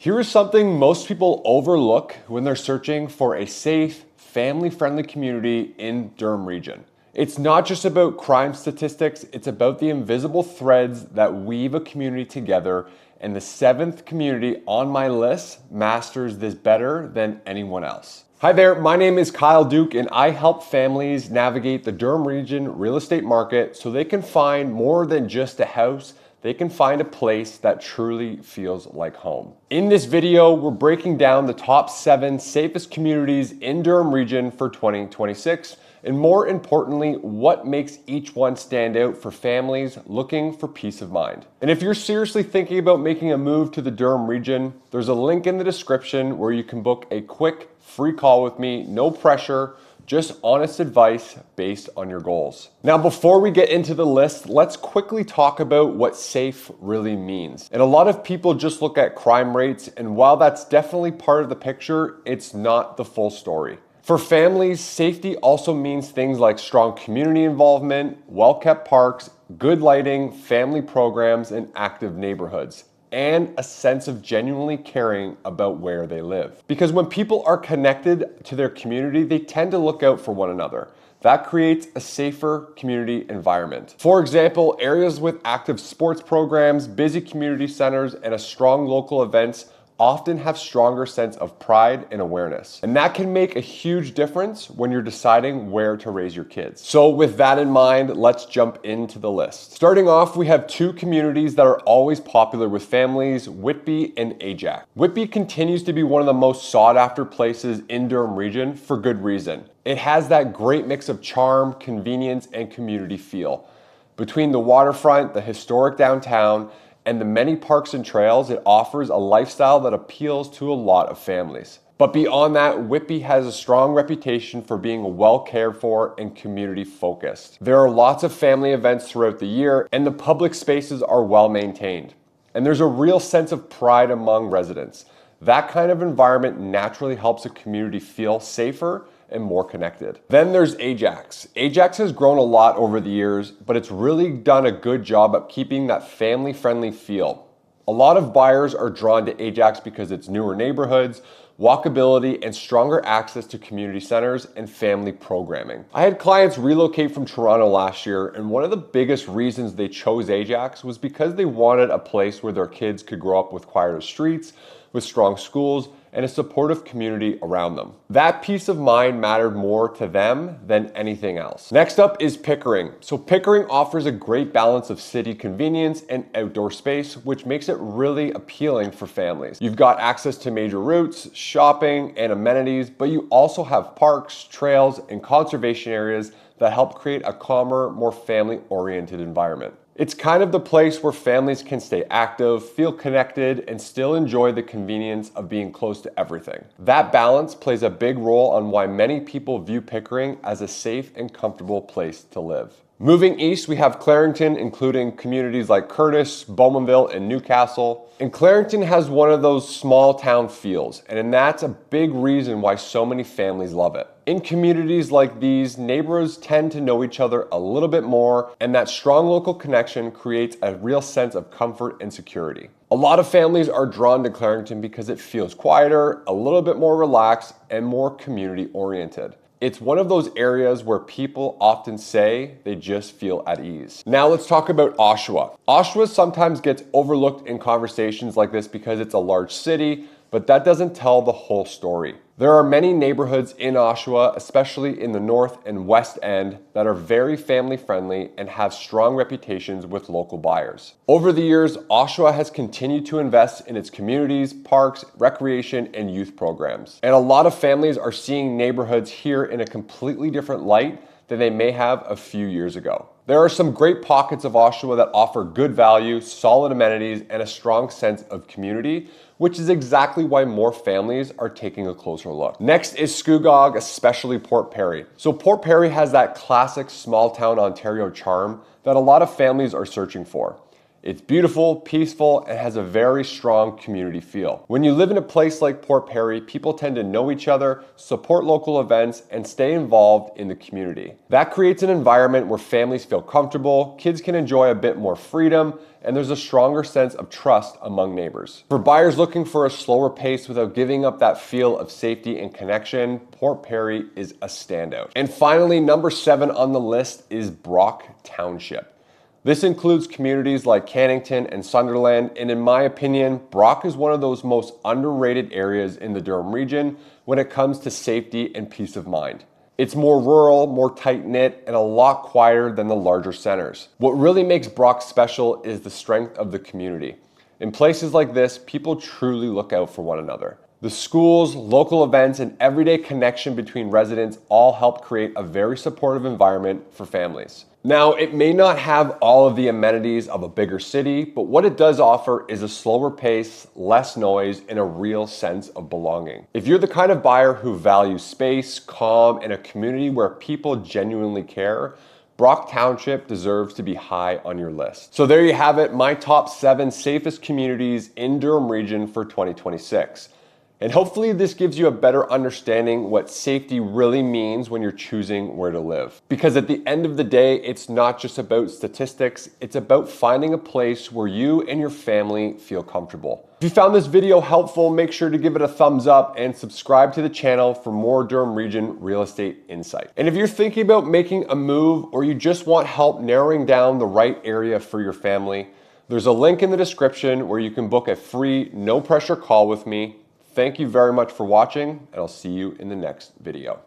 Here is something most people overlook when they're searching for a safe, family-friendly community in Durham Region. It's not just about crime statistics, it's about the invisible threads that weave a community together, and the seventh community on my list masters this better than anyone else. Hi there, my name is Kyle Duke and I help families navigate the Durham Region real estate market so they can find more than just a house. They can find a place that truly feels like home. In this video, we're breaking down the top 7 safest communities in Durham Region for 2026, and more importantly, what makes each one stand out for families looking for peace of mind. And if you're seriously thinking about making a move to the Durham Region, there's a link in the description where you can book a quick free call with me, no pressure, just honest advice based on your goals. Now, before we get into the list, let's quickly talk about what safe really means. And a lot of people just look at crime rates, and while that's definitely part of the picture, it's not the full story. For families, safety also means things like strong community involvement, well-kept parks, good lighting, family programs, and active neighborhoods, and a sense of genuinely caring about where they live. Because when people are connected to their community, they tend to look out for one another. That creates a safer community environment. For example, areas with active sports programs, busy community centers, and a strong local events often have stronger sense of pride and awareness. And that can make a huge difference when you're deciding where to raise your kids. So with that in mind, let's jump into the list. Starting off, we have 2 communities that are always popular with families, Whitby and Ajax. Whitby continues to be one of the most sought after places in Durham Region for good reason. It has that great mix of charm, convenience, and community feel. Between the waterfront, the historic downtown, and the many parks and trails, it offers a lifestyle that appeals to a lot of families. But beyond that, Whitby has a strong reputation for being well cared for and community focused. There are lots of family events throughout the year, and the public spaces are well maintained. And there's a real sense of pride among residents. That kind of environment naturally helps a community feel safer and more connected. Then there's Ajax. Ajax has grown a lot over the years, but it's really done a good job at keeping that family-friendly feel. A lot of buyers are drawn to Ajax because it's newer neighborhoods, walkability, and stronger access to community centers and family programming. I had clients relocate from Toronto last year, and one of the biggest reasons they chose Ajax was because they wanted a place where their kids could grow up with quieter streets, with strong schools, and a supportive community around them. That peace of mind mattered more to them than anything else. Next up is Pickering. So Pickering offers a great balance of city convenience and outdoor space, which makes it really appealing for families. You've got access to major routes, shopping, and amenities, but you also have parks, trails, and conservation areas that help create a calmer, more family-oriented environment. It's kind of the place where families can stay active, feel connected, and still enjoy the convenience of being close to everything. That balance plays a big role on why many people view Pickering as a safe and comfortable place to live. Moving east, we have Clarington, including communities like Curtis, Bowmanville, and Newcastle. And Clarington has one of those small town feels, and that's a big reason why so many families love it. In communities like these, neighbors tend to know each other a little bit more, and that strong local connection creates a real sense of comfort and security. A lot of families are drawn to Clarington because it feels quieter, a little bit more relaxed, and more community oriented. It's one of those areas where people often say they just feel at ease. Now let's talk about Oshawa. Oshawa sometimes gets overlooked in conversations like this because it's a large city, but that doesn't tell the whole story. There are many neighborhoods in Oshawa, especially in the north and west end, that are very family friendly and have strong reputations with local buyers. Over the years, Oshawa has continued to invest in its communities, parks, recreation, and youth programs. And a lot of families are seeing neighborhoods here in a completely different light than they may have a few years ago. There are some great pockets of Oshawa that offer good value, solid amenities, and a strong sense of community, which is exactly why more families are taking a closer look. Next is Scugog, especially Port Perry. So Port Perry has that classic small town Ontario charm that a lot of families are searching for. It's beautiful, peaceful, and has a very strong community feel. When you live in a place like Port Perry, people tend to know each other, support local events, and stay involved in the community. That creates an environment where families feel comfortable, kids can enjoy a bit more freedom, and there's a stronger sense of trust among neighbors. For buyers looking for a slower pace without giving up that feel of safety and connection, Port Perry is a standout. And finally, number 7 on the list is Brock Township. This includes communities like Cannington and Sunderland, and in my opinion, Brock is one of those most underrated areas in the Durham region when it comes to safety and peace of mind. It's more rural, more tight-knit, and a lot quieter than the larger centers. What really makes Brock special is the strength of the community. In places like this, people truly look out for one another. The schools, local events, and everyday connection between residents all help create a very supportive environment for families. Now, it may not have all of the amenities of a bigger city, but what it does offer is a slower pace, less noise, and a real sense of belonging. If you're the kind of buyer who values space, calm, and a community where people genuinely care, Brock Township deserves to be high on your list. So there you have it, my top 7 safest communities in Durham Region for 2026. And hopefully this gives you a better understanding what safety really means when you're choosing where to live. Because at the end of the day, it's not just about statistics, it's about finding a place where you and your family feel comfortable. If you found this video helpful, make sure to give it a thumbs up and subscribe to the channel for more Durham Region real estate insight. And if you're thinking about making a move or you just want help narrowing down the right area for your family, there's a link in the description where you can book a free, no pressure call with me. Thank you very much for watching, and I'll see you in the next video.